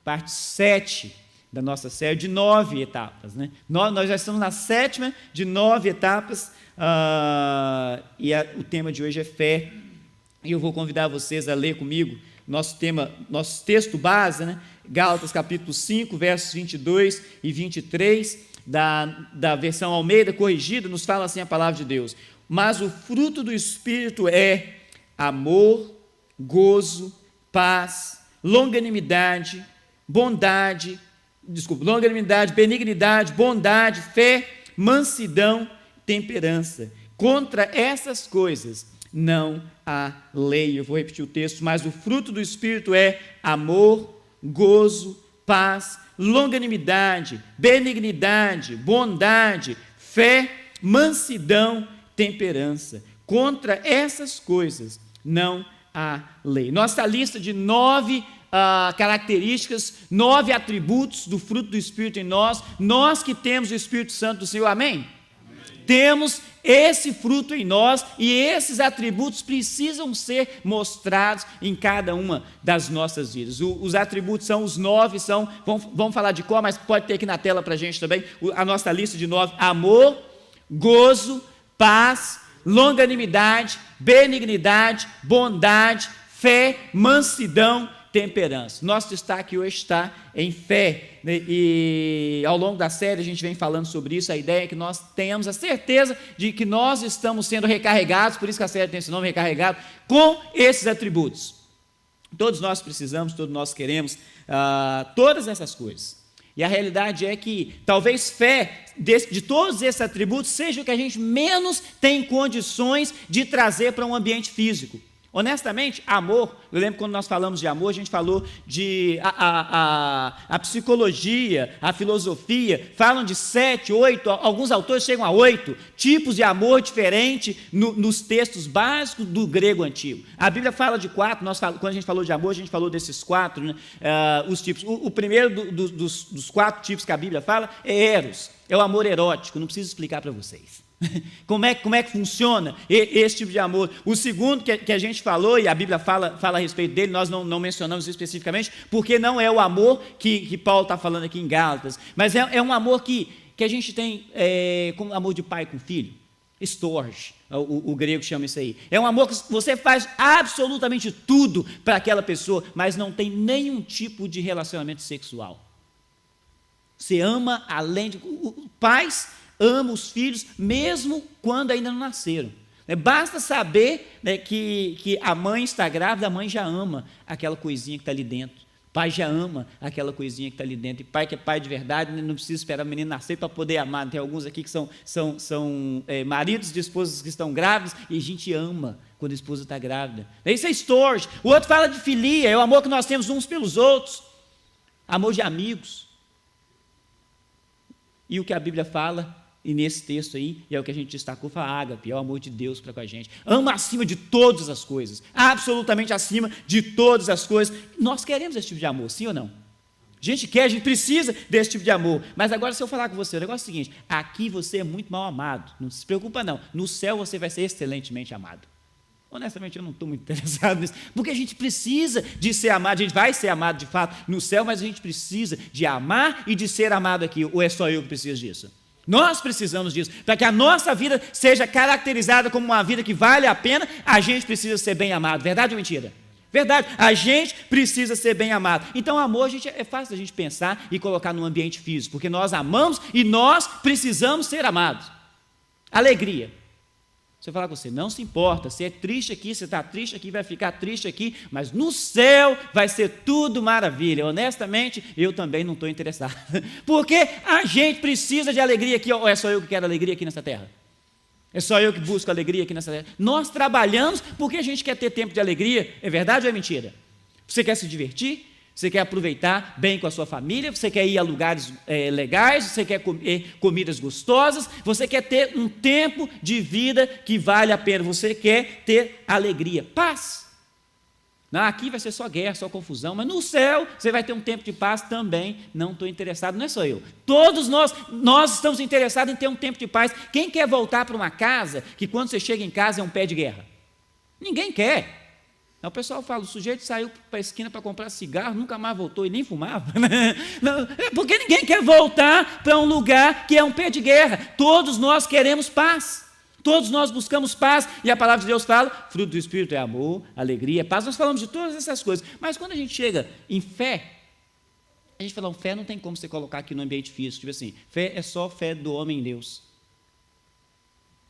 parte 7 da nossa série de 9 etapas, né? Nós já estamos na 7ª de 9 etapas, o tema de hoje é fé, e eu vou convidar vocês a ler comigo nosso texto base, né? Gálatas capítulo 5, versos 22 e 23, da versão Almeida corrigida, nos fala assim a palavra de Deus: mas o fruto do Espírito é amor, gozo, paz, longanimidade, benignidade, bondade, fé, mansidão, temperança. Contra essas coisas não há lei. Eu vou repetir o texto: mas o fruto do Espírito é amor, gozo, paz, longanimidade, benignidade, bondade, fé, mansidão, temperança. Contra essas coisas não há lei. Nossa lista de 9 características, 9 atributos do fruto do Espírito em nós que temos o Espírito Santo do Senhor, amém? Temos esse fruto em nós e esses atributos precisam ser mostrados em cada uma das nossas vidas. Os atributos são os 9, vamos falar de cor, mas pode ter aqui na tela para a gente também, a nossa lista de 9: amor, gozo, paz, longanimidade, benignidade, bondade, fé, mansidão, temperança. Nosso destaque hoje está em fé, né? E ao longo da série a gente vem falando sobre isso. A ideia é que nós tenhamos a certeza de que nós estamos sendo recarregados, por isso que a série tem esse nome, recarregado, com esses atributos. Todos nós precisamos, todos nós queremos todas essas coisas. E a realidade é que talvez fé, de todos esses atributos, seja o que a gente menos tem condições de trazer para um ambiente físico. Honestamente, amor, eu lembro quando nós falamos de amor, a gente falou de a psicologia, a filosofia, falam de 7, 8, alguns autores chegam a 8 tipos de amor diferentes nos textos básicos do grego antigo. A Bíblia fala de 4, quando a gente falou de amor, a gente falou desses 4, né, os tipos. O primeiro dos 4 tipos que a Bíblia fala é eros, é o amor erótico, não preciso explicar para vocês. Como é que funciona esse tipo de amor? O segundo que a gente falou, e a Bíblia fala a respeito dele, nós não mencionamos especificamente, porque não é o amor que Paulo está falando aqui em Gálatas, mas é um amor que a gente tem como amor de pai com filho. Storge, o grego chama isso aí. É um amor que você faz absolutamente tudo para aquela pessoa, mas não tem nenhum tipo de relacionamento sexual. Você ama além de... Pais ama os filhos, mesmo quando ainda não nasceram. Basta saber, né, que a mãe está grávida, a mãe já ama aquela coisinha que está ali dentro. O pai já ama aquela coisinha que está ali dentro. E pai que é pai de verdade, não precisa esperar o menino nascer para poder amar. Tem alguns aqui que são maridos de esposas que estão grávidas, e a gente ama quando a esposa está grávida. Isso é storge. O outro fala de filia, é o amor que nós temos uns pelos outros. Amor de amigos. E o que a Bíblia fala, e nesse texto aí, é o que a gente destacou, fala ágape, é o amor de Deus para com a gente. Ama acima de todas as coisas, absolutamente acima de todas as coisas. Nós queremos esse tipo de amor, sim ou não? A gente quer, a gente precisa desse tipo de amor. Mas agora, se eu falar com você, o negócio é o seguinte: aqui você é muito mal amado, não se preocupa não, no céu você vai ser excelentemente amado. Honestamente, eu não estou muito interessado nisso, porque a gente precisa de ser amado, a gente vai ser amado de fato no céu, mas a gente precisa de amar e de ser amado aqui, ou é só eu que preciso disso? Nós precisamos disso, para que a nossa vida seja caracterizada como uma vida que vale a pena, a gente precisa ser bem amado, verdade ou mentira? Verdade, a gente precisa ser bem amado. Então, amor, é fácil a gente pensar e colocar no ambiente físico, porque nós amamos e nós precisamos ser amados. Alegria. Você falar com você, não se importa, você é triste aqui, você está triste aqui, vai ficar triste aqui, mas no céu vai ser tudo maravilha. Honestamente, eu também não estou interessado, porque a gente precisa de alegria aqui, ou é só eu que quero alegria aqui nessa terra? É só eu que busco alegria aqui nessa terra? Nós trabalhamos porque a gente quer ter tempo de alegria, é verdade ou é mentira? Você quer se divertir? Você quer aproveitar bem com a sua família, você quer ir a lugares legais, você quer comer comidas gostosas, você quer ter um tempo de vida que vale a pena, você quer ter alegria, paz. Não, aqui vai ser só guerra, só confusão, mas no céu você vai ter um tempo de paz também. Não estou interessado, não é só eu. Todos nós estamos interessados em ter um tempo de paz. Quem quer voltar para uma casa que quando você chega em casa é um pé de guerra? Ninguém quer. O pessoal fala, o sujeito saiu para a esquina para comprar cigarro, nunca mais voltou e nem fumava. Né? Não, porque ninguém quer voltar para um lugar que é um pé de guerra. Todos nós queremos paz. Todos nós buscamos paz. E a palavra de Deus fala, fruto do Espírito é amor, alegria, paz. Nós falamos de todas essas coisas. Mas quando a gente chega em fé, a gente fala, fé não tem como você colocar aqui no ambiente físico. Tipo assim, fé é só fé do homem em Deus.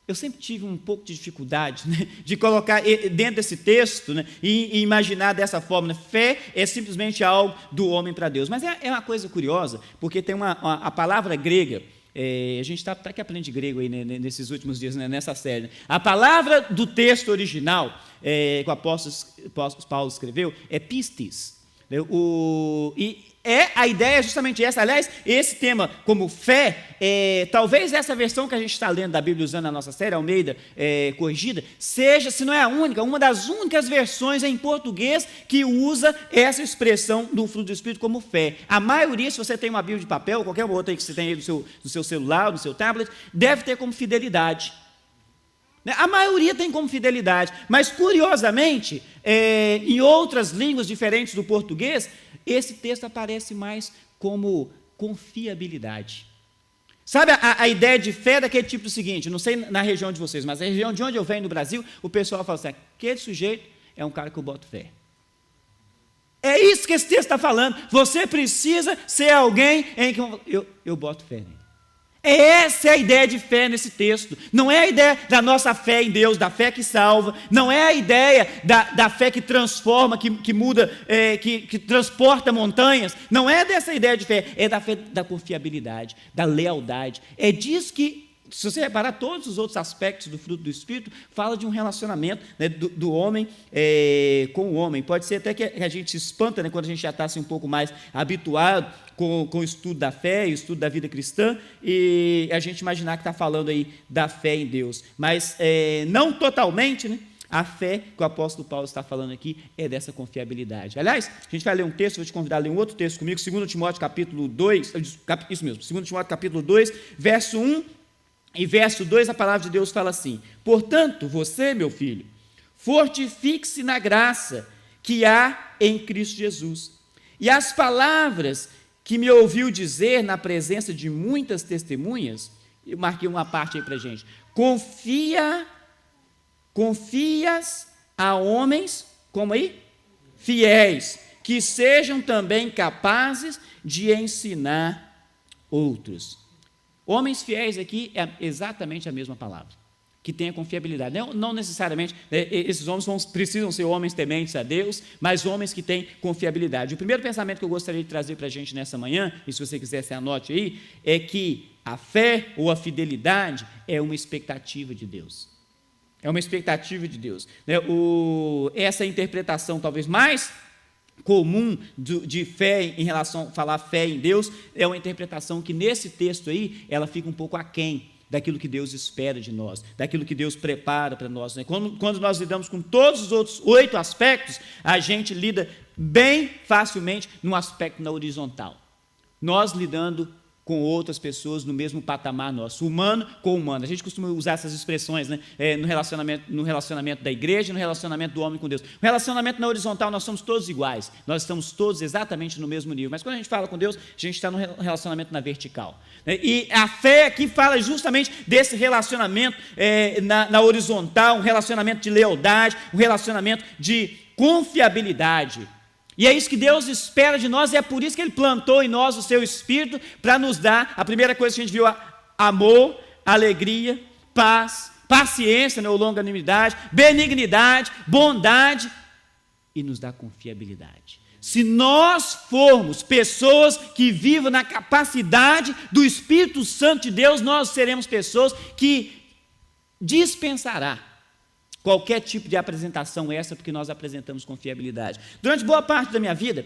Eu sempre tive um pouco de dificuldade, né, de colocar dentro desse texto, né, e imaginar dessa forma. Né, fé é simplesmente algo do homem para Deus. Mas é uma coisa curiosa, porque tem a palavra grega, a gente está até que aprende grego aí, né, nesses últimos dias, né, nessa série. Né, a palavra do texto original, que o apóstolo Paulo escreveu, é pistis. Né, a ideia é justamente essa. Aliás, esse tema como fé, talvez essa versão que a gente está lendo da Bíblia usando na nossa série, Almeida Corrigida, seja, se não é a única, uma das únicas versões em português que usa essa expressão do fruto do Espírito como fé. A maioria, se você tem uma Bíblia de papel, ou qualquer outra aí que você tem aí no seu celular, no seu tablet, deve ter como fidelidade. A maioria tem como fidelidade, mas curiosamente, em outras línguas diferentes do português, esse texto aparece mais como confiabilidade. Sabe a ideia de fé daquele tipo do seguinte, não sei na região de vocês, mas na região de onde eu venho no Brasil, o pessoal fala assim, aquele sujeito é um cara que eu boto fé. É isso que esse texto está falando, você precisa ser alguém em que eu boto fé nele. Essa é a ideia de fé nesse texto. Não é a ideia da nossa fé em Deus, da fé que salva. Não é a ideia da fé que transforma, que muda, que transporta montanhas. Não é dessa ideia de fé. É da fé da confiabilidade, da lealdade. É disso que, se você reparar, todos os outros aspectos do fruto do Espírito fala de um relacionamento, né, do homem com o homem. Pode ser até que a gente se espanta, né, quando a gente já está assim, um pouco mais habituado com o estudo da fé e o estudo da vida cristã, e a gente imaginar que está falando aí da fé em Deus. Mas não totalmente, né? A fé que o apóstolo Paulo está falando aqui é dessa confiabilidade. Aliás, a gente vai ler um texto, vou te convidar a ler um outro texto comigo, 2 Timóteo capítulo 2, isso mesmo, 2 Timóteo capítulo 2, verso 1 e verso 2, a palavra de Deus fala assim, portanto, você, meu filho, fortifique-se na graça que há em Cristo Jesus. E as palavras que me ouviu dizer na presença de muitas testemunhas, eu marquei uma parte aí para a gente, confias a homens, como aí? Fiéis, que sejam também capazes de ensinar outros. Homens fiéis aqui é exatamente a mesma palavra, que tenha confiabilidade. Não necessariamente, esses homens precisam ser homens tementes a Deus, mas homens que têm confiabilidade. O primeiro pensamento que eu gostaria de trazer para a gente nessa manhã, e se você quiser, você anote aí, é que a fé ou a fidelidade é uma expectativa de Deus. É uma expectativa de Deus. Essa interpretação talvez mais comum de fé em relação a falar fé em Deus, é uma interpretação que nesse texto aí, ela fica um pouco aquém daquilo que Deus espera de nós, daquilo que Deus prepara para nós. Né? Quando nós lidamos com todos os outros 8 aspectos, a gente lida bem facilmente no aspecto na horizontal. Nós lidando com outras pessoas no mesmo patamar nosso, humano com humano. A gente costuma usar essas expressões, né? No relacionamento da igreja, no relacionamento do homem com Deus. No relacionamento na horizontal, nós somos todos iguais, nós estamos todos exatamente no mesmo nível, mas quando a gente fala com Deus, a gente está no relacionamento na vertical. E a fé aqui fala justamente desse relacionamento na horizontal, um relacionamento de lealdade, um relacionamento de confiabilidade. E é isso que Deus espera de nós, e é por isso que Ele plantou em nós o Seu Espírito, para nos dar, a primeira coisa que a gente viu, amor, alegria, paz, paciência, ou longanimidade, benignidade, bondade, e nos dá confiabilidade. Se nós formos pessoas que vivam na capacidade do Espírito Santo de Deus, nós seremos pessoas que dispensará qualquer tipo de apresentação extra, porque nós apresentamos confiabilidade. Durante boa parte da minha vida,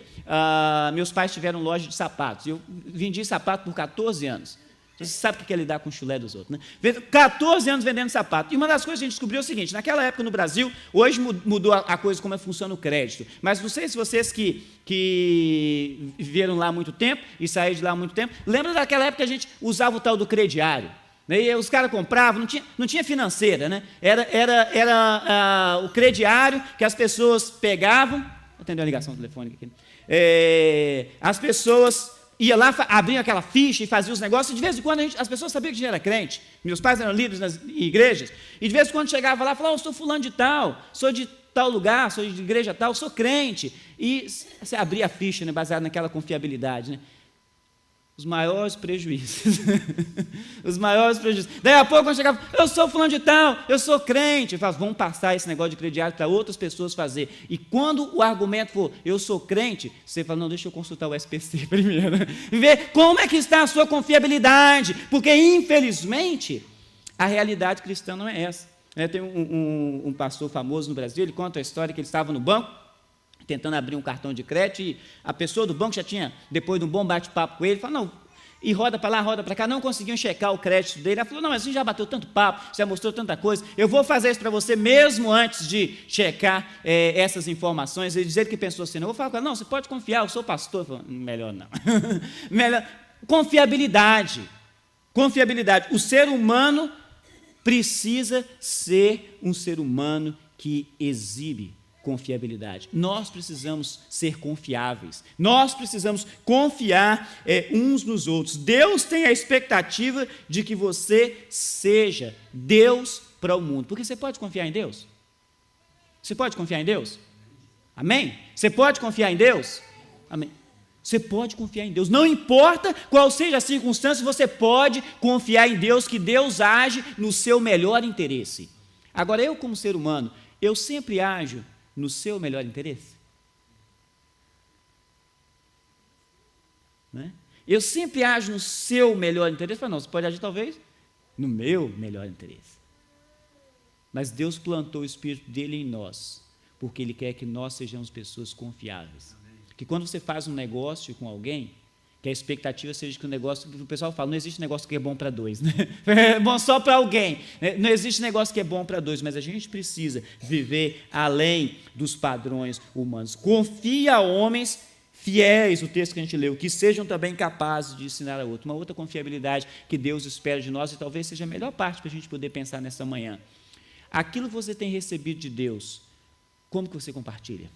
meus pais tiveram loja de sapatos. Eu vendi sapato por 14 anos. Você sabe o que é lidar com o chulé dos outros, né? 14 anos vendendo sapato. E uma das coisas que a gente descobriu é o seguinte, naquela época no Brasil, hoje mudou a coisa como funciona o crédito, mas não sei se vocês que viveram lá há muito tempo e saíram de lá há muito tempo, lembra daquela época que a gente usava o tal do crediário? Né? E os caras compravam, não tinha financeira, né? Era o crediário que as pessoas pegavam. Vou atender uma ligação telefônica aqui. As pessoas iam lá, abriam aquela ficha e faziam os negócios, e de vez em quando as pessoas sabiam que a gente era crente. Meus pais eram líderes nas igrejas, e de vez em quando chegava lá e falava: eu sou fulano de tal, sou de tal lugar, sou de igreja tal, sou crente. E você abria a ficha, né, baseado naquela confiabilidade, né? Os maiores prejuízos. Os maiores prejuízos. Daí a pouco, quando chegava: eu sou fulano de tal, eu sou crente. Eu falava: vamos passar esse negócio de crediário para outras pessoas fazer. E quando o argumento for: eu sou crente, você fala: não, deixa eu consultar o SPC primeiro. Ver como é que está a sua confiabilidade. Porque, infelizmente, a realidade cristã não é essa. Tem um pastor famoso no Brasil, ele conta a história que ele estava no banco, tentando abrir um cartão de crédito, e a pessoa do banco já tinha, depois de um bom bate-papo com ele, falou: não, e roda para lá, roda para cá, não conseguiam checar o crédito dele. Ela falou: não, mas você já bateu tanto papo, você já mostrou tanta coisa, eu vou fazer isso para você mesmo antes de checar essas informações. Ele dizer que pensou assim: não, eu vou falar com ela: não, você pode confiar, eu sou pastor. Eu falei: melhor não. Melhor. Confiabilidade. O ser humano precisa ser um ser humano que exibe confiabilidade. Nós precisamos ser confiáveis. Nós precisamos confiar uns nos outros. Deus tem a expectativa de que você seja Deus para o mundo. Porque você pode confiar em Deus? Você pode confiar em Deus? Amém? Você pode confiar em Deus? Amém. Você pode confiar em Deus. Não importa qual seja a circunstância, você pode confiar em Deus, que Deus age no seu melhor interesse. Agora, eu como ser humano, eu sempre ajo no seu melhor interesse? Né? Eu sempre ajo no seu melhor interesse? Não, você pode agir talvez no meu melhor interesse. Mas Deus plantou o Espírito dele em nós, porque Ele quer que nós sejamos pessoas confiáveis. Que quando você faz um negócio com alguém, que a expectativa seja que o negócio, o pessoal fala: não existe negócio que é bom para dois, né? É bom só para alguém, não existe negócio que é bom para dois, mas a gente precisa viver além dos padrões humanos. Confia a homens fiéis, o texto que a gente leu, que sejam também capazes de ensinar a outro. Uma outra confiabilidade que Deus espera de nós, e talvez seja a melhor parte para a gente poder pensar nessa manhã. Aquilo que você tem recebido de Deus, como que você compartilha?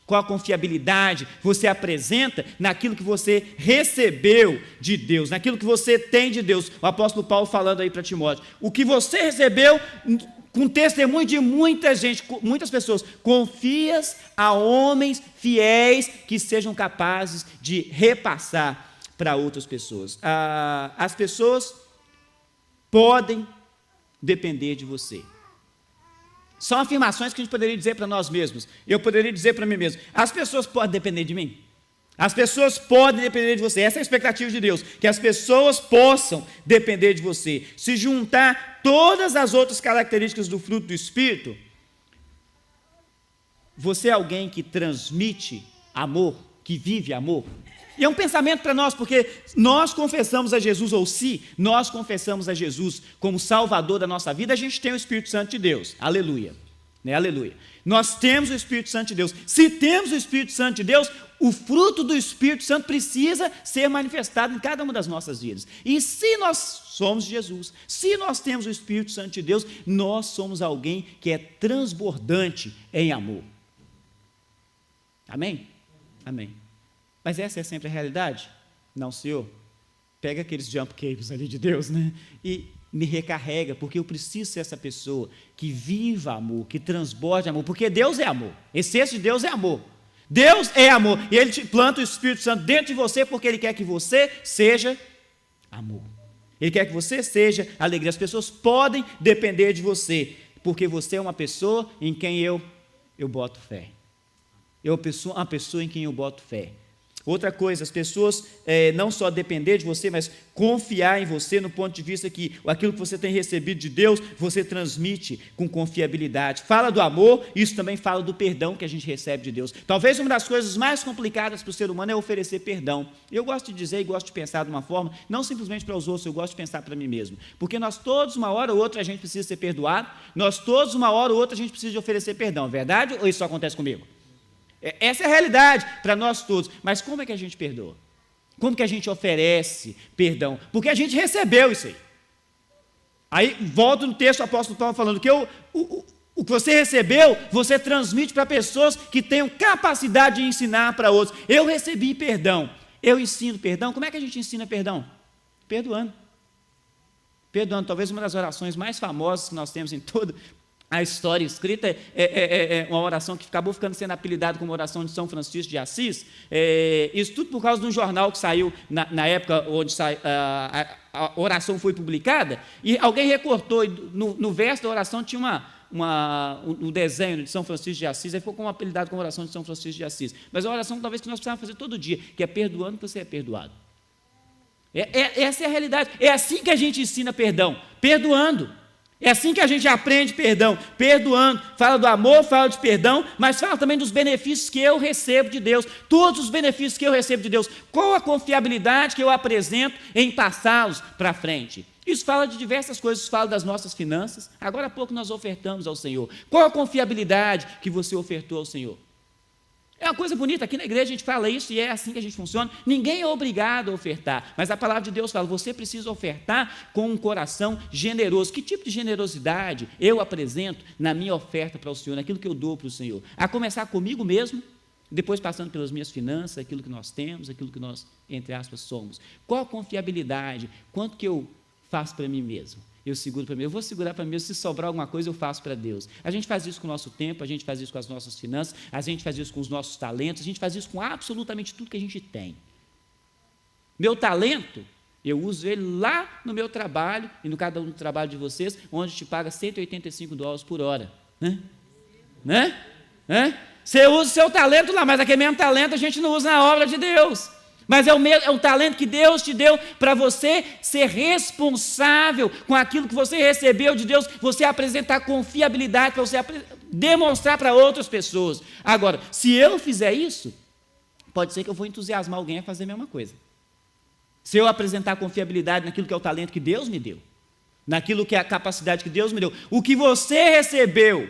Qual a confiabilidade você apresenta naquilo que você recebeu de Deus, naquilo que você tem de Deus? O apóstolo Paulo falando aí para Timóteo: o que você recebeu, com testemunho de muita gente, muitas pessoas, confias a homens fiéis que sejam capazes de repassar para outras pessoas. As pessoas podem depender de você. São afirmações que a gente poderia dizer para nós mesmos. Eu poderia dizer para mim mesmo: as pessoas podem depender de mim. As pessoas podem depender de você. Essa é a expectativa de Deus, que as pessoas possam depender de você. Se juntar todas as outras características do fruto do Espírito, você é alguém que transmite amor, que vive amor. E é um pensamento para nós, porque nós confessamos a Jesus, ou se nós confessamos a Jesus como Salvador da nossa vida, a gente tem o Espírito Santo de Deus. Aleluia. Né? Aleluia. Nós temos o Espírito Santo de Deus. Se temos o Espírito Santo de Deus, o fruto do Espírito Santo precisa ser manifestado em cada uma das nossas vidas. E se nós somos Jesus, se nós temos o Espírito Santo de Deus, nós somos alguém que é transbordante em amor. Amém? Amém. Mas essa é sempre a realidade? Não, Senhor. Pega aqueles jump caves ali de Deus, né? E me recarrega, porque eu preciso ser essa pessoa que viva amor, que transborde amor, porque Deus é amor. A essência de Deus é amor. Deus é amor. E Ele te planta o Espírito Santo dentro de você, porque Ele quer que você seja amor. Ele quer que você seja alegria. As pessoas podem depender de você, porque você é uma pessoa em quem eu boto fé. Eu sou uma pessoa em quem eu boto fé. Outra coisa, as pessoas não só depender de você, mas confiar em você no ponto de vista que aquilo que você tem recebido de Deus, você transmite com confiabilidade. Fala do amor, isso também fala do perdão que a gente recebe de Deus. Talvez uma das coisas mais complicadas para o ser humano é oferecer perdão. Eu gosto de dizer e gosto de pensar de uma forma, não simplesmente para os outros, eu gosto de pensar para mim mesmo. Porque nós todos, uma hora ou outra, a gente precisa ser perdoado, nós todos, uma hora ou outra, a gente precisa de oferecer perdão. Verdade ou isso só acontece comigo? Essa é a realidade para nós todos. Mas como é que a gente perdoa? Como que a gente oferece perdão? Porque a gente recebeu isso aí. Aí, volta no texto, o apóstolo Paulo falando que o que você recebeu, você transmite para pessoas que tenham capacidade de ensinar para outros. Eu recebi perdão, eu ensino perdão. Como é que a gente ensina perdão? Perdoando. Perdoando. Talvez uma das orações mais famosas que nós temos em toda a história escrita é uma oração que acabou sendo apelidada como oração de São Francisco de Assis. Isso tudo por causa de um jornal que saiu na época onde a oração foi publicada, e alguém recortou, no verso da oração tinha um desenho de São Francisco de Assis, aí foi como apelidado como oração de São Francisco de Assis. Mas é uma oração talvez que nós precisamos fazer todo dia, que é perdoando que você é perdoado. Essa é a realidade. É assim que a gente ensina perdão, perdoando. É assim que a gente aprende perdão, perdoando. Fala do amor, fala de perdão, mas fala também dos benefícios que eu recebo de Deus. Todos os benefícios que eu recebo de Deus. Qual a confiabilidade que eu apresento em passá-los para frente? Isso fala de diversas coisas, fala das nossas finanças. Agora há pouco nós ofertamos ao Senhor. Qual a confiabilidade que você ofertou ao Senhor? É uma coisa bonita, aqui na igreja a gente fala isso e é assim que a gente funciona. Ninguém é obrigado a ofertar, mas a palavra de Deus fala, você precisa ofertar com um coração generoso. Que tipo de generosidade eu apresento na minha oferta para o Senhor, naquilo que eu dou para o Senhor? A começar comigo mesmo, depois passando pelas minhas finanças, aquilo que nós temos, aquilo que nós, entre aspas, somos. Qual a confiabilidade? Quanto que eu faço para mim mesmo? Eu seguro para mim, eu vou segurar para mim, se sobrar alguma coisa eu faço para Deus. A gente faz isso com o nosso tempo, a gente faz isso com as nossas finanças, a gente faz isso com os nossos talentos, a gente faz isso com absolutamente tudo que a gente tem. Meu talento, eu uso ele lá no meu trabalho e no cada um do trabalho de vocês, onde te paga $185 por hora. Né? Você usa o seu talento lá, mas aquele mesmo talento a gente não usa na obra de Deus. Mas é um talento que Deus te deu para você ser responsável com aquilo que você recebeu de Deus, você apresentar confiabilidade, para você demonstrar para outras pessoas. Agora, se eu fizer isso, pode ser que eu vou entusiasmar alguém a fazer a mesma coisa. Se eu apresentar confiabilidade naquilo que é o talento que Deus me deu, naquilo que é a capacidade que Deus me deu, o que você recebeu,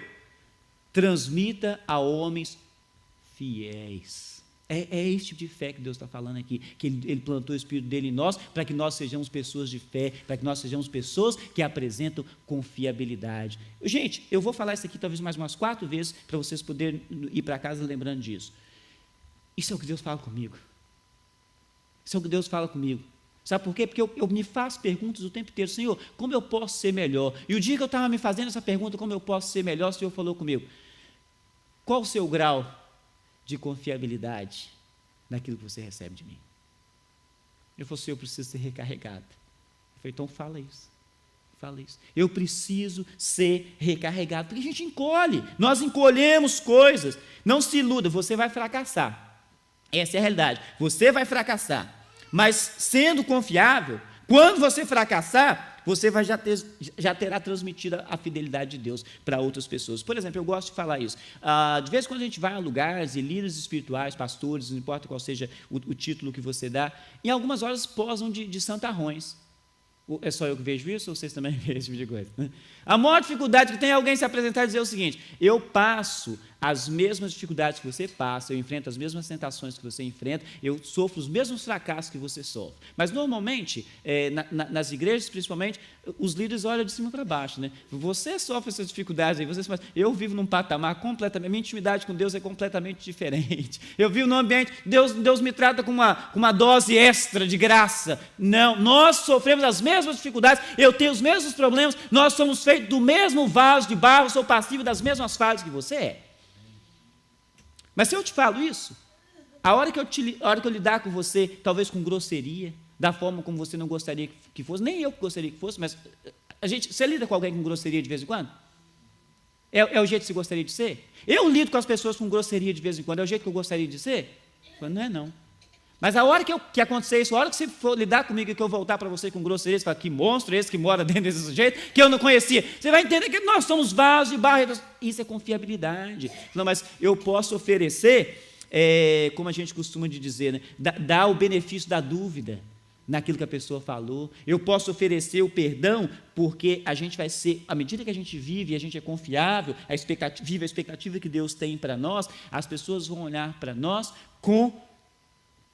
transmita a homens fiéis. É esse tipo de fé que Deus está falando aqui, que Ele plantou o Espírito dele em nós, para que nós sejamos pessoas de fé, para que nós sejamos pessoas que apresentam confiabilidade. Gente, eu vou falar isso aqui talvez mais umas 4 vezes, para vocês poderem ir para casa lembrando disso. Isso é o que Deus fala comigo. Isso é o que Deus fala comigo. Sabe por quê? Porque eu me faço perguntas o tempo inteiro, Senhor, como eu posso ser melhor? E o dia que eu estava me fazendo essa pergunta, como eu posso ser melhor, o Senhor falou comigo, qual o seu grau de confiabilidade naquilo que você recebe de mim? Eu falei, eu preciso ser recarregado. Eu falei, então fala isso. Eu preciso ser recarregado, porque a gente encolhe, nós encolhemos coisas. Não se iluda, você vai fracassar. Essa é a realidade, você vai fracassar. Mas sendo confiável, quando você fracassar, você já terá transmitido a fidelidade de Deus para outras pessoas. Por exemplo, eu gosto de falar isso. De vez em quando a gente vai a lugares e líderes espirituais, pastores, não importa qual seja o título que você dá, em algumas horas posam de santarrões. É só eu que vejo isso ou vocês também veem esse tipo de coisa? A maior dificuldade que tem é alguém se apresentar e dizer o seguinte, eu passo as mesmas dificuldades que você passa, eu enfrento as mesmas tentações que você enfrenta, eu sofro os mesmos fracassos que você sofre. Mas, normalmente, nas igrejas, principalmente, os líderes olham de cima para baixo. Né? Você sofre essas dificuldades aí, eu vivo num patamar completamente, minha intimidade com Deus é completamente diferente. Eu vivo num ambiente, Deus me trata com uma dose extra de graça. Não, nós sofremos as mesmas dificuldades, eu tenho os mesmos problemas, nós somos feitos do mesmo vaso de barro, sou passível das mesmas falhas que você é. Mas se eu te falo isso, a hora que eu lidar com você, talvez com grosseria, da forma como você não gostaria que fosse, nem eu gostaria que fosse, mas você lida com alguém com grosseria de vez em quando? É o jeito que você gostaria de ser? Eu lido com as pessoas com grosseria de vez em quando, é o jeito que eu gostaria de ser? Não é não. Mas a hora que acontecer isso, a hora que você for lidar comigo e que eu voltar para você com grosseria, você fala, que monstro esse que mora dentro desse sujeito, que eu não conhecia. Você vai entender que nós somos vasos de barro. Isso é confiabilidade. Não, mas eu posso oferecer, como a gente costuma dizer, né, dar o benefício da dúvida naquilo que a pessoa falou. Eu posso oferecer o perdão, porque a gente vai ser, à medida que a gente vive, a gente é confiável, vive a expectativa que Deus tem para nós, as pessoas vão olhar para nós com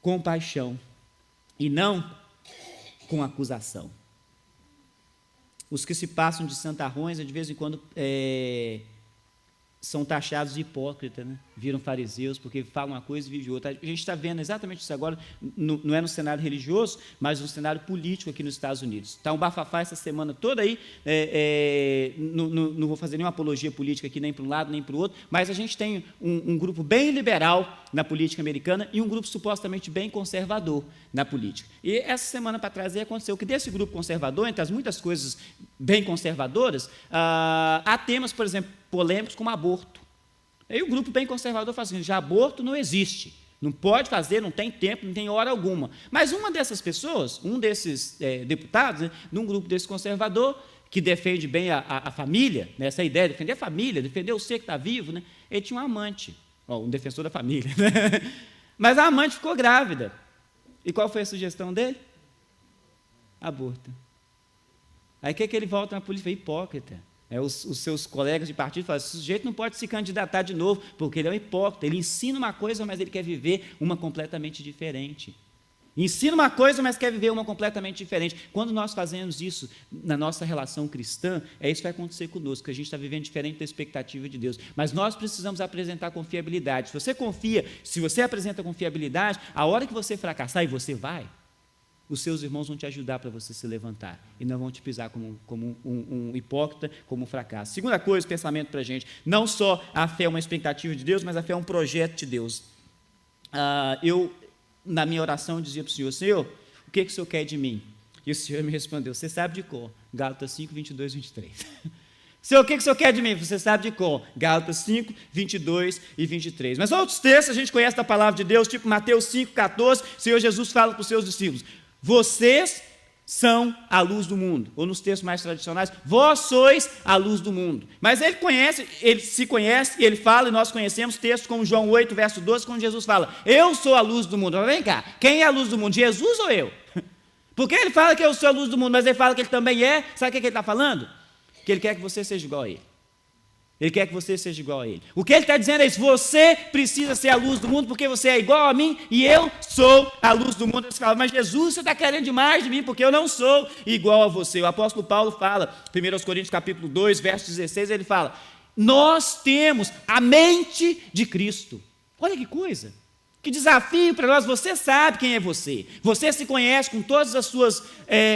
compaixão e não com acusação. os que se passam de santarrões, de vez em quando são taxados de hipócritas, né? Viram fariseus, porque falam uma coisa e vivem outra. A gente está vendo exatamente isso agora, não é no cenário religioso, mas no cenário político aqui nos Estados Unidos. Está um bafafá essa semana toda aí, não vou fazer nenhuma apologia política aqui, nem para um lado, nem para o outro, mas a gente tem um grupo bem liberal na política americana e um grupo supostamente bem conservador na política. E essa semana para trás aí aconteceu que desse grupo conservador, entre as muitas coisas bem conservadoras, há temas, por exemplo, polêmicos como aborto. Aí o grupo bem conservador fala assim, já aborto não existe, não pode fazer, não tem tempo, não tem hora alguma. Mas uma dessas pessoas, um desses deputados, né, num grupo desse conservador, que defende bem a família, né, essa ideia de defender a família, defender o ser que está vivo, né, ele tinha um amante, um defensor da família, né? Mas a amante ficou grávida. E qual foi a sugestão dele? Aborto. Aí o que ele volta na polícia? Hipócrita. Os seus colegas de partido falam, esse sujeito não pode se candidatar de novo, porque ele é um hipócrita, ele ensina uma coisa, mas ele quer viver uma completamente diferente. Ensina uma coisa, mas quer viver uma completamente diferente. Quando nós fazemos isso na nossa relação cristã, é isso que vai acontecer conosco, que a gente está vivendo diferente da expectativa de Deus. Mas nós precisamos apresentar confiabilidade. Se você confia, se você apresenta confiabilidade, a hora que você fracassar, e você vai, os seus irmãos vão te ajudar para você se levantar e não vão te pisar como um hipócrita, como um fracasso. Segunda coisa, pensamento para a gente, não só a fé é uma expectativa de Deus, mas a fé é um projeto de Deus. Na minha oração, dizia para o Senhor, Senhor, o que o Senhor quer de mim? E o Senhor me respondeu, você sabe de cor, Gálatas 5, 22, 23. Senhor, o que o Senhor quer de mim? Você sabe de cor, Gálatas 5, 22 e 23. Mas outros textos a gente conhece da palavra de Deus, tipo Mateus 5, 14, o Senhor Jesus fala para os seus discípulos, vocês são a luz do mundo, ou nos textos mais tradicionais, vós sois a luz do mundo. Mas ele se conhece, ele fala, e nós conhecemos textos como João 8, verso 12, quando Jesus fala, eu sou a luz do mundo. Mas vem cá, quem é a luz do mundo, Jesus ou eu? Porque ele fala que eu sou a luz do mundo, mas ele fala que ele também é, sabe o que ele está falando? Que ele quer que você seja igual a ele. Ele quer que você seja igual a ele. O que ele está dizendo é isso, você precisa ser a luz do mundo, porque você é igual a mim, e eu sou a luz do mundo. Ele fala, mas Jesus, você está querendo demais de mim, porque eu não sou igual a você. O apóstolo Paulo fala, 1 Coríntios capítulo 2, verso 16, ele fala, nós temos a mente de Cristo. Olha que coisa, que desafio para nós, você sabe quem é você se conhece com todas as suas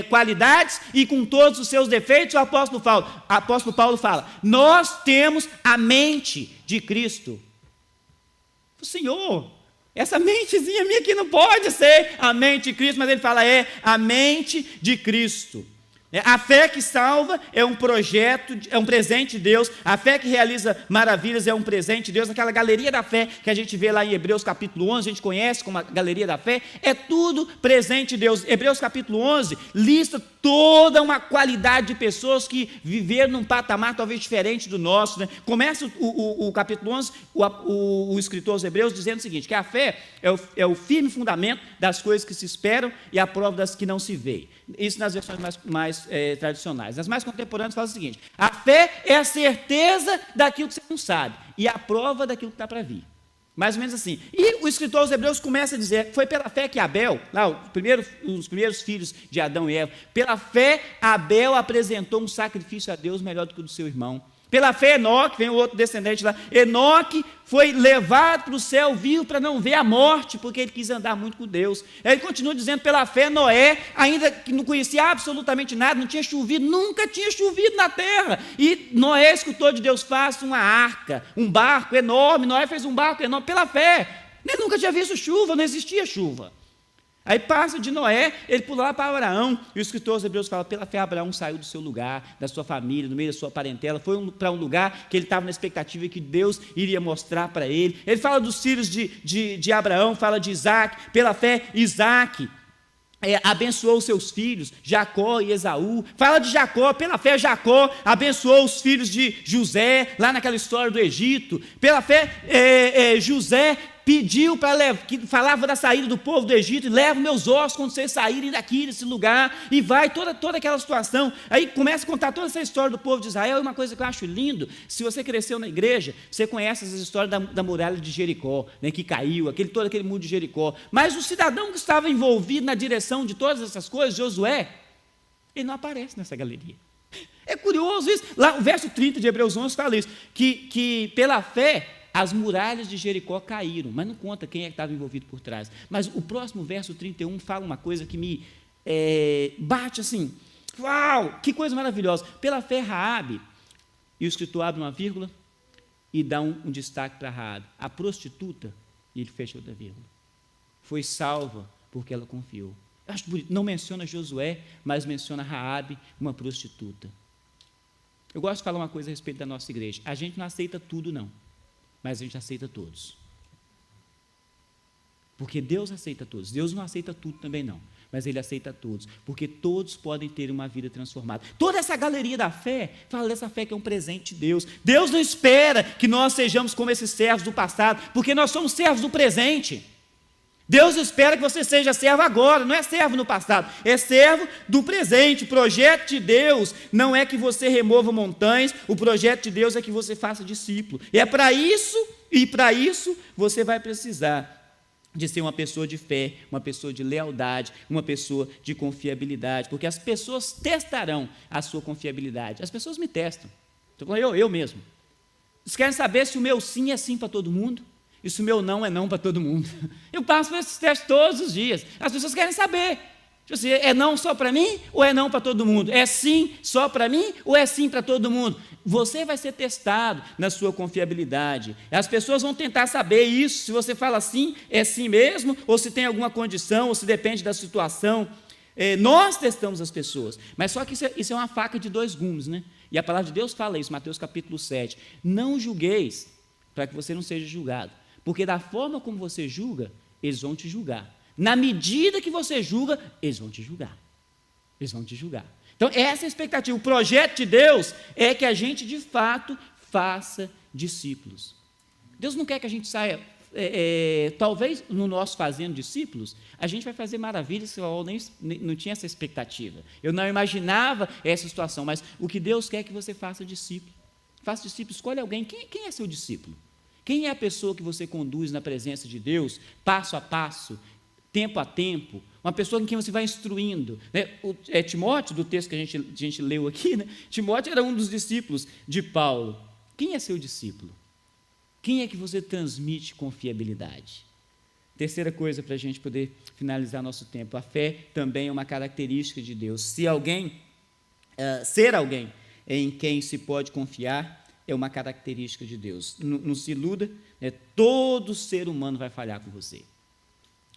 qualidades e com todos os seus defeitos. O apóstolo Paulo fala, nós temos a mente de Cristo. O Senhor, essa mentezinha minha aqui não pode ser a mente de Cristo, mas ele fala, é a mente de Cristo. A fé que salva é um projeto, é um presente de Deus. A fé que realiza maravilhas é um presente de Deus. Aquela galeria da fé que a gente vê lá em Hebreus capítulo 11, a gente conhece como a galeria da fé, é tudo presente de Deus. Hebreus capítulo 11 lista toda uma qualidade de pessoas que viveram num patamar talvez diferente do nosso, né? Começa o capítulo 11, o escritor aos Hebreus dizendo o seguinte, que a fé é o firme fundamento das coisas que se esperam e a prova das que não se veem. Isso nas versões mais tradicionais. Nas mais contemporâneas fala o seguinte, a fé é a certeza daquilo que você não sabe e a prova daquilo que está para vir. Mais ou menos assim. E o escritor aos Hebreus começa a dizer, foi pela fé que Abel, lá, os primeiros filhos de Adão e Eva, pela fé Abel apresentou um sacrifício a Deus melhor do que o do seu irmão. Pela fé Enoque, vem o outro descendente lá, Enoque foi levado para o céu vivo para não ver a morte, porque ele quis andar muito com Deus. Ele continua dizendo, pela fé Noé, ainda que não conhecia absolutamente nada, não tinha chovido, nunca tinha chovido na terra, e Noé escutou de Deus, faça uma arca, um barco enorme, Noé fez um barco enorme, pela fé, ele nunca tinha visto chuva, não existia chuva. Aí passa de Noé, ele pula lá para Abraão, e o escritor aos Hebreus fala, pela fé Abraão saiu do seu lugar, da sua família, no meio da sua parentela, foi para um lugar que ele estava na expectativa que Deus iria mostrar para ele. Ele fala dos filhos de Abraão, fala de Isaac, pela fé Isaac abençoou os seus filhos, Jacó e Esaú. Fala de Jacó, pela fé Jacó abençoou os filhos de José, lá naquela história do Egito. Pela fé José pediu que falava da saída do povo do Egito, e leva meus ossos quando vocês saírem daqui, desse lugar, e vai toda aquela situação. Aí começa a contar toda essa história do povo de Israel, e uma coisa que eu acho lindo, se você cresceu na igreja, você conhece essas histórias da muralha de Jericó, né, que caiu, todo aquele muro de Jericó, mas o cidadão que estava envolvido na direção de todas essas coisas, Josué, ele não aparece nessa galeria. É curioso isso. Lá, o verso 30 de Hebreus 11 fala isso, que pela fé as muralhas de Jericó caíram, mas não conta quem é que estava envolvido por trás. Mas o próximo verso 31 fala uma coisa que me bate assim, uau, que coisa maravilhosa. Pela fé, Raabe, e o escritor abre uma vírgula e dá um destaque para Raabe, a prostituta, e ele fecha outra vírgula, foi salva porque ela confiou. Eu acho bonito, não menciona Josué, mas menciona Raabe, uma prostituta. Eu gosto de falar uma coisa a respeito da nossa igreja, a gente não aceita tudo não, mas a gente aceita todos, porque Deus aceita todos. Deus não aceita tudo também não, mas Ele aceita todos, porque todos podem ter uma vida transformada. Toda essa galeria da fé, fala dessa fé que é um presente de Deus. Deus não espera que nós sejamos como esses servos do passado, porque nós somos servos do presente. Deus espera que você seja servo agora, não é servo no passado, é servo do presente. O projeto de Deus não é que você remova montanhas, o projeto de Deus é que você faça discípulo. E é para isso, e para isso você vai precisar de ser uma pessoa de fé, uma pessoa de lealdade, uma pessoa de confiabilidade, porque as pessoas testarão a sua confiabilidade. As pessoas me testam, estou falando eu mesmo. Vocês querem saber se o meu sim é sim para todo mundo? E se o meu não é não para todo mundo? Eu passo por esses testes todos os dias. As pessoas querem saber, tipo assim, é não só para mim ou é não para todo mundo? É sim só para mim ou é sim para todo mundo? Você vai ser testado na sua confiabilidade. As pessoas vão tentar saber isso, se você fala sim, é sim mesmo, ou se tem alguma condição, ou se depende da situação. Nós testamos as pessoas, mas só que isso é uma faca de dois gumes, né? E a palavra de Deus fala isso, Mateus capítulo 7. Não julgueis, para que você não seja julgado, porque da forma como você julga, eles vão te julgar. Na medida que você julga, eles vão te julgar. Eles vão te julgar. Então, essa é a expectativa. O projeto de Deus é que a gente, de fato, faça discípulos. Deus não quer que a gente saia... talvez no nosso fazendo discípulos, a gente vai fazer maravilhas que eu nem não tinha essa expectativa. Eu não imaginava essa situação, mas o que Deus quer é que você faça discípulo. Faça discípulo, escolha alguém. Quem é seu discípulo? Quem é a pessoa que você conduz na presença de Deus, passo a passo, tempo a tempo, uma pessoa em quem você vai instruindo, né? Timóteo, do texto que a gente leu aqui, né? Timóteo era um dos discípulos de Paulo. Quem é seu discípulo? Quem é que você transmite confiabilidade? Terceira coisa para a gente poder finalizar nosso tempo, a fé também é uma característica de Deus. Ser alguém em quem se pode confiar é uma característica de Deus. Não se iluda, né? Todo ser humano vai falhar com você.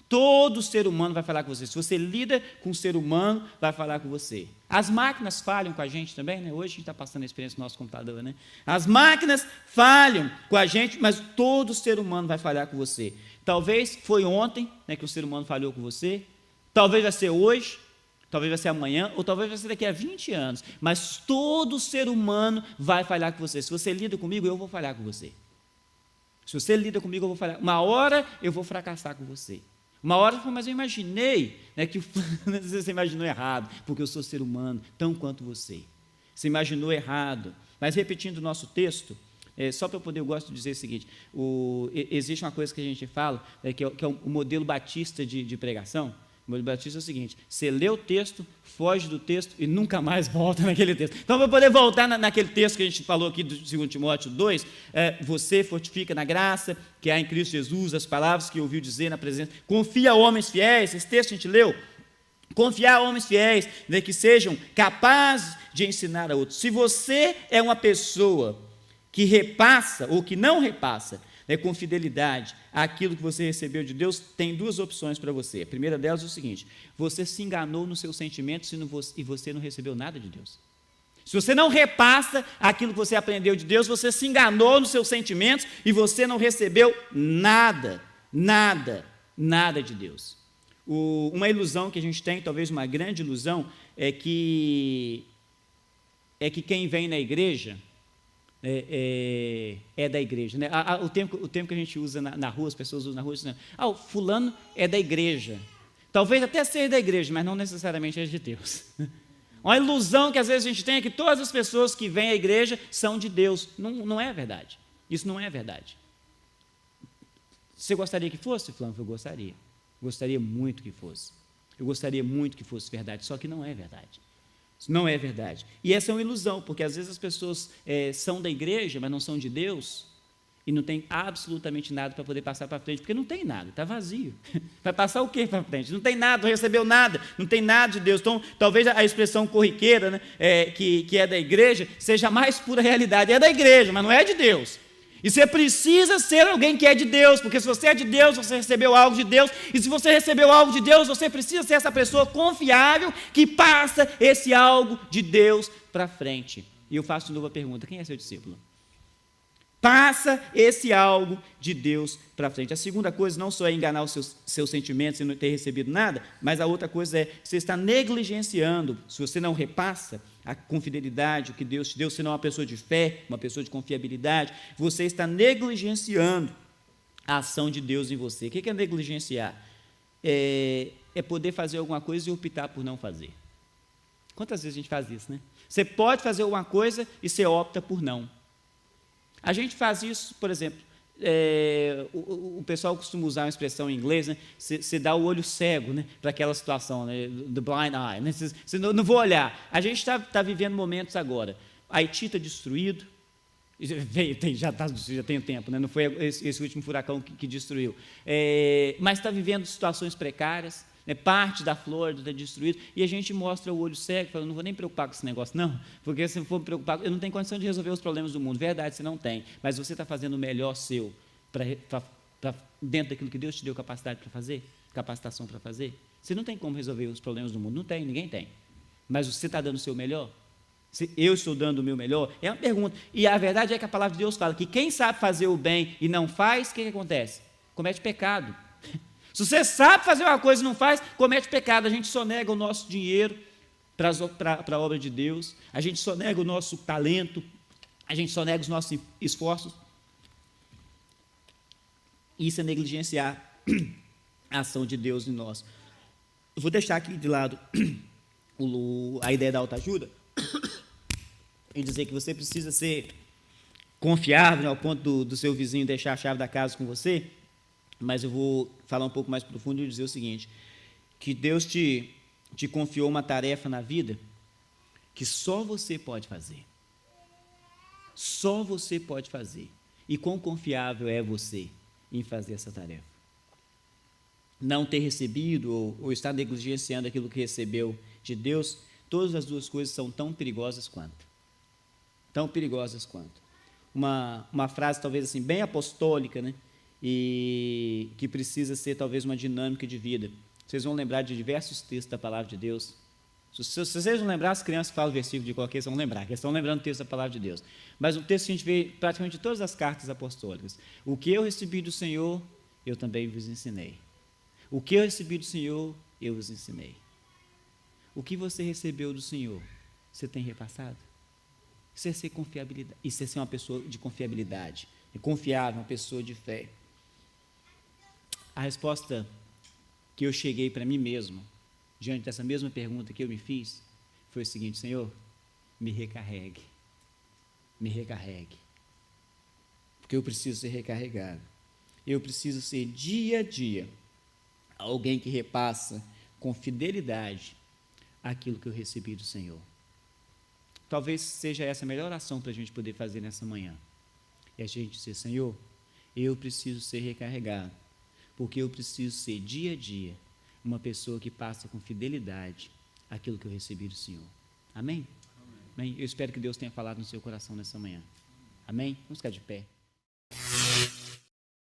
Todo ser humano vai falar com você. Se você lida com um ser humano, vai falar com você. As máquinas falham com a gente também, né? Hoje a gente está passando a experiência do nosso computador, né? As máquinas falham com a gente, mas todo ser humano vai falhar com você. Talvez foi ontem, né, que o ser humano falhou com você, talvez vai ser hoje, talvez vai ser amanhã, ou talvez vai ser daqui a 20 anos, mas todo ser humano vai falhar com você. Se você lida comigo, eu vou falhar com você. Se você lida comigo, eu vou falhar. Uma hora eu vou fracassar com você. Uma hora, mas eu imaginei, né, que você imaginou errado, porque eu sou ser humano, tão quanto você. Você imaginou errado. Mas repetindo o nosso texto, só para eu poder, eu gosto de dizer o seguinte, existe uma coisa que a gente fala, que é o modelo batista de pregação. O modelo batista é o seguinte: você lê o texto, foge do texto e nunca mais volta naquele texto. Então, para poder voltar naquele texto que a gente falou aqui do 2 Timóteo 2, você fortifica na graça que há em Cristo Jesus, as palavras que ouviu dizer na presença, confia a homens fiéis, esse texto a gente leu, confiar a homens fiéis, né, que sejam capazes de ensinar a outros. Se você é uma pessoa que repassa ou que não repassa, né, com fidelidade aquilo que você recebeu de Deus, tem duas opções para você. A primeira delas é o seguinte: você se enganou nos seus sentimentos e você não recebeu nada de Deus. Se você não repassa aquilo que você aprendeu de Deus, você se enganou nos seus sentimentos e você não recebeu nada de Deus. Uma ilusão que a gente tem, talvez uma grande ilusão, é que quem vem na igreja é da igreja, né? O tempo que a gente usa na rua, as pessoas usam na rua, dizem, o fulano é da igreja. Talvez até seja da igreja, mas não necessariamente é de Deus. Uma ilusão que às vezes a gente tem é que todas as pessoas que vêm à igreja são de Deus. Não é verdade. Isso não é verdade. Você gostaria que fosse, Flávio? Eu gostaria. Gostaria muito que fosse. Eu gostaria muito que fosse verdade, só que não é verdade. Isso não é verdade. E essa é uma ilusão, porque às vezes as pessoas são da igreja, mas não são de Deus, e não tem absolutamente nada para poder passar para frente, porque não tem nada, está vazio. Vai passar o quê para frente? Não tem nada, não recebeu nada, não tem nada de Deus. Então, talvez a expressão corriqueira, né, que é da igreja, seja a mais pura realidade. É da igreja, mas não é de Deus. E você precisa ser alguém que é de Deus, porque se você é de Deus, você recebeu algo de Deus, e se você recebeu algo de Deus, você precisa ser essa pessoa confiável que passa esse algo de Deus para frente. E eu faço de novo a pergunta: quem é seu discípulo? Passa esse algo de Deus para frente. A segunda coisa não só é enganar os seus sentimentos e não ter recebido nada, mas a outra coisa é você está negligenciando, se você não repassa com fidelidade o que Deus te deu, se não é uma pessoa de fé, uma pessoa de confiabilidade, você está negligenciando a ação de Deus em você. O que é negligenciar? É poder fazer alguma coisa e optar por não fazer. Quantas vezes a gente faz isso, né? Você pode fazer alguma coisa e você opta por não. A gente faz isso, por exemplo, o pessoal costuma usar uma expressão em inglês, né? Você dá o olho cego, né, para aquela situação, né? The blind eye. Né? Você não vou olhar. A gente está vivendo momentos agora. Haiti está destruído, já tem tempo, né? Não foi esse último furacão que destruiu. Mas está vivendo situações precárias. Parte da Flórida está destruída, e a gente mostra o olho cego, fala: não vou nem preocupar com esse negócio, não, porque se for preocupar, eu não tenho condição de resolver os problemas do mundo. Verdade, você não tem, mas você está fazendo o melhor seu, dentro daquilo que Deus te deu capacidade para fazer, capacitação para fazer. Você não tem como resolver os problemas do mundo, não tem, ninguém tem, mas você está dando o seu melhor? Eu estou dando o meu melhor? É uma pergunta, e a verdade é que a palavra de Deus fala que quem sabe fazer o bem e não faz, o que acontece? Comete pecado. Se você sabe fazer uma coisa e não faz, comete pecado. A gente sonega o nosso dinheiro para a obra de Deus, a gente sonega o nosso talento, a gente sonega os nossos esforços. Isso é negligenciar a ação de Deus em nós. Eu vou deixar aqui de lado a ideia da autoajuda e dizer que você precisa ser confiável, né, ao ponto do seu vizinho deixar a chave da casa com você. Mas eu vou falar um pouco mais profundo e dizer o seguinte: que Deus te confiou uma tarefa na vida que só você pode fazer. Só você pode fazer. E quão confiável é você em fazer essa tarefa? Não ter recebido ou estar negligenciando aquilo que recebeu de Deus, todas as duas coisas são tão perigosas quanto. Tão perigosas quanto. Uma frase talvez assim, bem apostólica, né? E que precisa ser talvez uma dinâmica de vida. Vocês vão lembrar de diversos textos da palavra de Deus. Se vocês não lembrar, as crianças que falam o versículo de qualquer, vão lembrar, que eles estão lembrando o texto da palavra de Deus. Mas um texto que a gente vê praticamente em todas as cartas apostólicas. O que eu recebi do Senhor, eu também vos ensinei. O que eu recebi do Senhor, eu vos ensinei. O que você recebeu do Senhor, você tem repassado? Isso é ser confiabilidade. Isso é ser uma pessoa de confiabilidade. É confiável, uma pessoa de fé. A resposta que eu cheguei para mim mesmo, diante dessa mesma pergunta que eu me fiz, foi o seguinte: Senhor, me recarregue. Me recarregue. Porque eu preciso ser recarregado. Eu preciso ser dia a dia alguém que repassa com fidelidade aquilo que eu recebi do Senhor. Talvez seja essa a melhor ação para a gente poder fazer nessa manhã. É a gente dizer: Senhor, eu preciso ser recarregado, porque eu preciso ser dia a dia uma pessoa que passa com fidelidade aquilo que eu recebi do Senhor. Amém? Amém? Eu espero que Deus tenha falado no seu coração nessa manhã. Amém? Vamos ficar de pé.